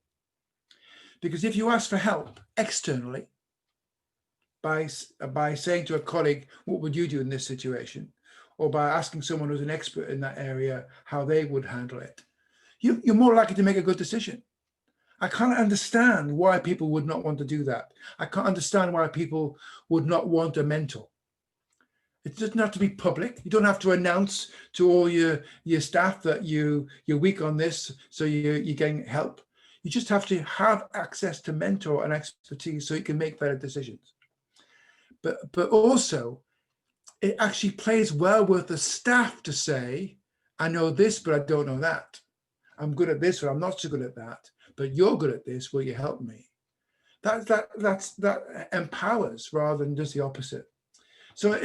S2: Because if you ask for help externally by saying to a colleague, what would you do in this situation? Or by asking someone who's an expert in that area how they would handle it, you're more likely to make a good decision. I can't understand why people would not want to do that. I can't understand why people would not want a mentor. It doesn't have to be public. You don't have to announce to all your staff that you're weak on this, so you're getting help. You just have to have access to mentor and expertise so you can make better decisions. But also, it actually plays well with the staff to say, I know this, but I don't know that. I'm good at this, or I'm not so good at that. But you're good at this. Will you help me? That empowers rather than just the opposite. So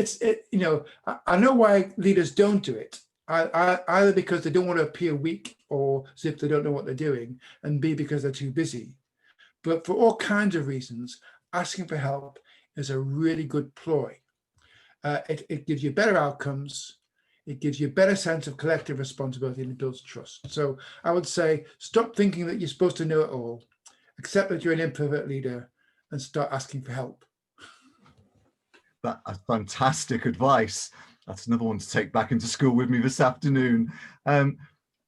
S2: I know why leaders don't do it. Either because they don't want to appear weak, or as if they don't know what they're doing, and B, because they're too busy. But for all kinds of reasons, asking for help is a really good ploy. It gives you better outcomes. It gives you a better sense of collective responsibility, and it builds trust. So I would say, stop thinking that you're supposed to know it all, accept that you're an imperfect leader, and start asking for help.
S1: That's fantastic advice. That's another one to take back into school with me this afternoon. And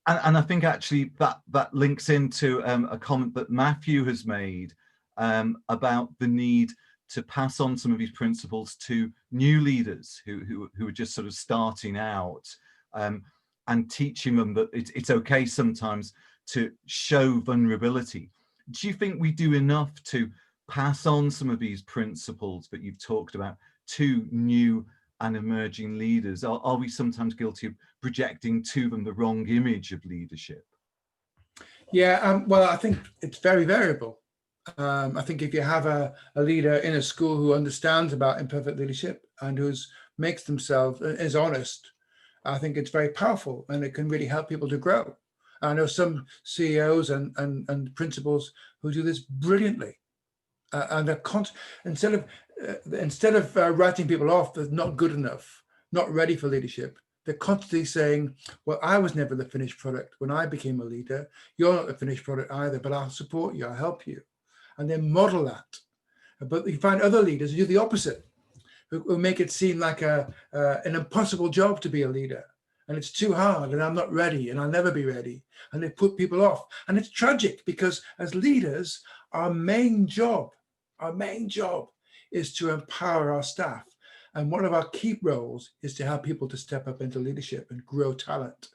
S1: I think actually that links into a comment that Matthew has made about the need to pass on some of these principles to new leaders who are just sort of starting out, and teaching them that it's okay sometimes to show vulnerability. Do you think we do enough to pass on some of these principles that you've talked about to new and emerging leaders? Are we sometimes guilty of projecting to them the wrong image of leadership?
S2: Yeah, well, I think it's very variable. I think if you have a leader in a school who understands about imperfect leadership and makes themselves, is honest, I think it's very powerful, and it can really help people to grow. I know some CEOs and principals who do this brilliantly, and they're instead of writing people off as not good enough, not ready for leadership, they're constantly saying, well, I was never the finished product when I became a leader. You're not the finished product either, but I'll support you, I'll help you. And then model that. But you find other leaders who do the opposite, who make it seem like an impossible job to be a leader. And it's too hard, and I'm not ready, and I'll never be ready. And they put people off. And it's tragic, because as leaders, our main job is to empower our staff. And one of our key roles is to help people to step up into leadership and grow talent.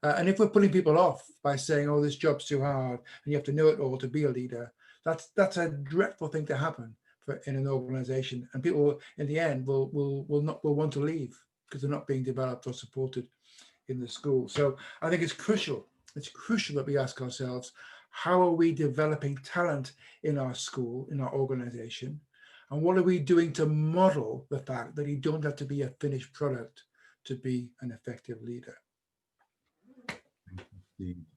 S2: And if we're putting people off by saying, oh, this job's too hard, and you have to know it all to be a leader, that's a dreadful thing to happen in an organization. And people in the end will want to leave because they're not being developed or supported in the school. So I think it's crucial. It's crucial that we ask ourselves, how are we developing talent in our school, in our organization? And what are we doing to model the fact that you don't have to be a finished product to be an effective leader?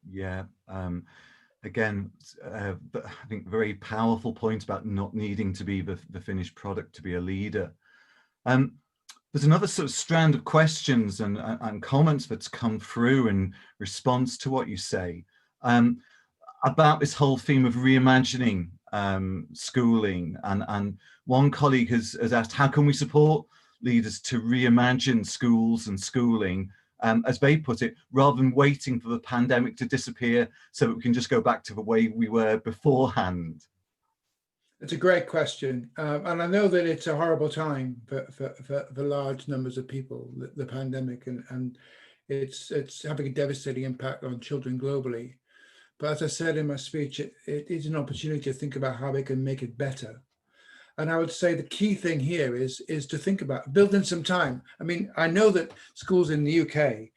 S1: Yeah. Again, I think very powerful point about not needing to be the finished product to be a leader. There's another sort of strand of questions and comments that's come through in response to what you say, about this whole theme of reimagining schooling. And one colleague has asked, how can we support leaders to reimagine schools and schooling, as they put it, rather than waiting for the pandemic to disappear so that we can just go back to the way we were beforehand?
S2: It's a great question. And I know that it's a horrible time for large numbers of people, the pandemic, and it's having a devastating impact on children globally. But as I said in my speech, it is an opportunity to think about how we can make it better. And I would say the key thing here is to think about, build in some time. I mean, I know that schools in the UK,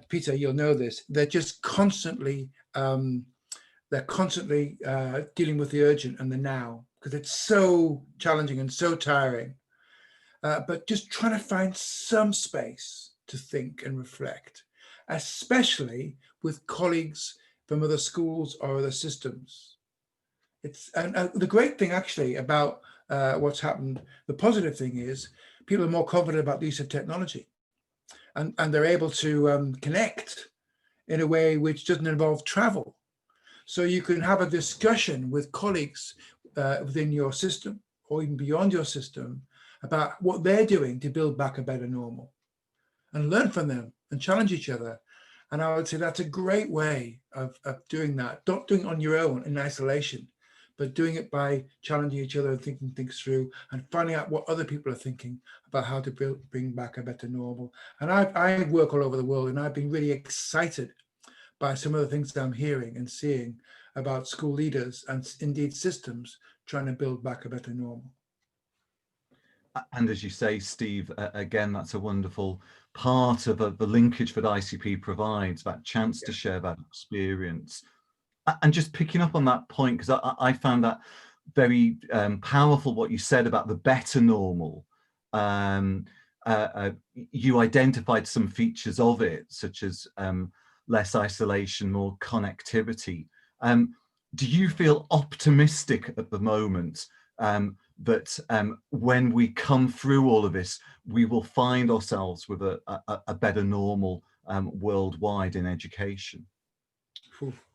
S2: Peter, you'll know this, they're just constantly, dealing with the urgent and the now, because it's so challenging and so tiring. But just trying to find some space to think and reflect, especially with colleagues from other schools or other systems. And the great thing actually about what's happened, the positive thing is people are more confident about the use of technology, and they're able to connect in a way which doesn't involve travel. So you can have a discussion with colleagues within your system or even beyond your system about what they're doing to build back a better normal, and learn from them and challenge each other. And I would say that's a great way of doing that. Not doing it on your own in isolation, but doing it by challenging each other and thinking things through and finding out what other people are thinking about how to bring back a better normal. And I work all over the world, and I've been really excited by some of the things that I'm hearing and seeing about school leaders and indeed systems trying to build back a better normal.
S1: And as you say, Steve, again, that's a wonderful part of the linkage that ICP provides, that chance to share that experience. And just picking up on that point, because I found that very powerful, what you said about the better normal. You identified some features of it, such as less isolation, more connectivity. Do you feel optimistic at the moment that when we come through all of this, we will find ourselves with a better normal worldwide in education?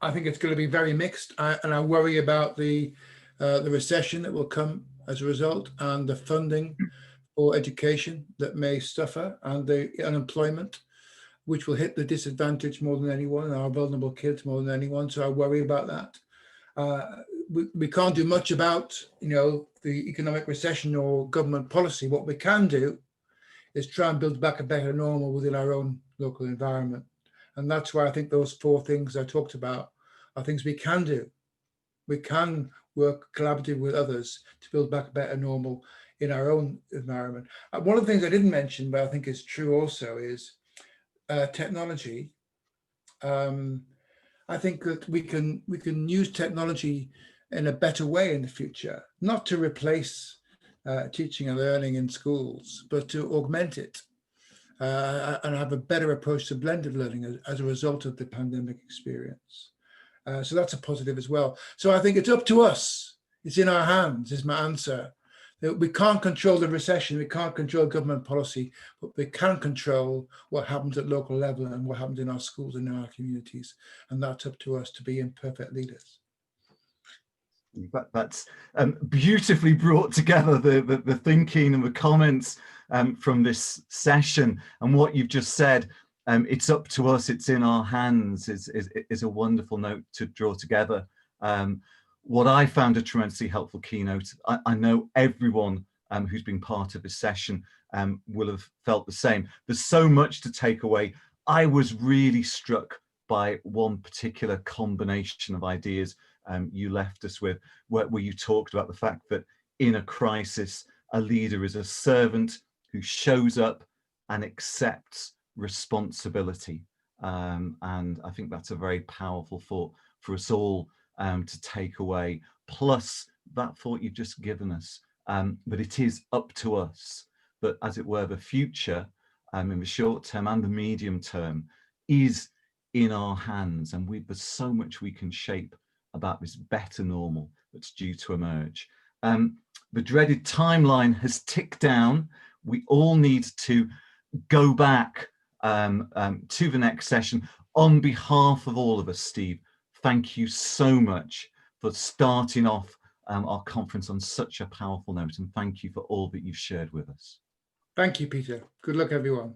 S2: I think it's going to be very mixed, and I worry about the recession that will come as a result, and the funding for education that may suffer, and the unemployment, which will hit the disadvantaged more than anyone, and our vulnerable kids more than anyone. So I worry about that. We can't do much about, the economic recession or government policy. What we can do is try and build back a better normal within our own local environment. And that's why I think those 4 things I talked about are things we can do. We can work collaboratively with others to build back a better normal in our own environment. One of the things I didn't mention, but I think is true also, is technology. I think that we can use technology in a better way in the future, not to replace teaching and learning in schools, but to augment it. And have a better approach to blended learning as a result of the pandemic experience. So that's a positive as well. So I think it's up to us. It's in our hands, is my answer. We can't control the recession, we can't control government policy, but we can control what happens at local level and what happens in our schools and in our communities. And that's up to us to be imperfect leaders.
S1: That's beautifully brought together, the thinking and the comments from this session, and what you've just said. It's up to us, it's in our hands, is a wonderful note to draw together. What I found a tremendously helpful keynote, I know everyone who's been part of this session will have felt the same. There's so much to take away. I was really struck by one particular combination of ideas you left us with, where you talked about the fact that in a crisis, a leader is a servant who shows up and accepts responsibility. And I think that's a very powerful thought for us all to take away, plus that thought you've just given us, that it is up to us, that, as it were, the future in the short term and the medium term is in our hands, and there's so much we can shape about this better normal that's due to emerge. The dreaded timeline has ticked down. We all need to go back to the next session. On behalf of all of us, Steve, thank you so much for starting off our conference on such a powerful note, and thank you for all that you've shared with us.
S2: Thank you, Peter. Good luck, everyone.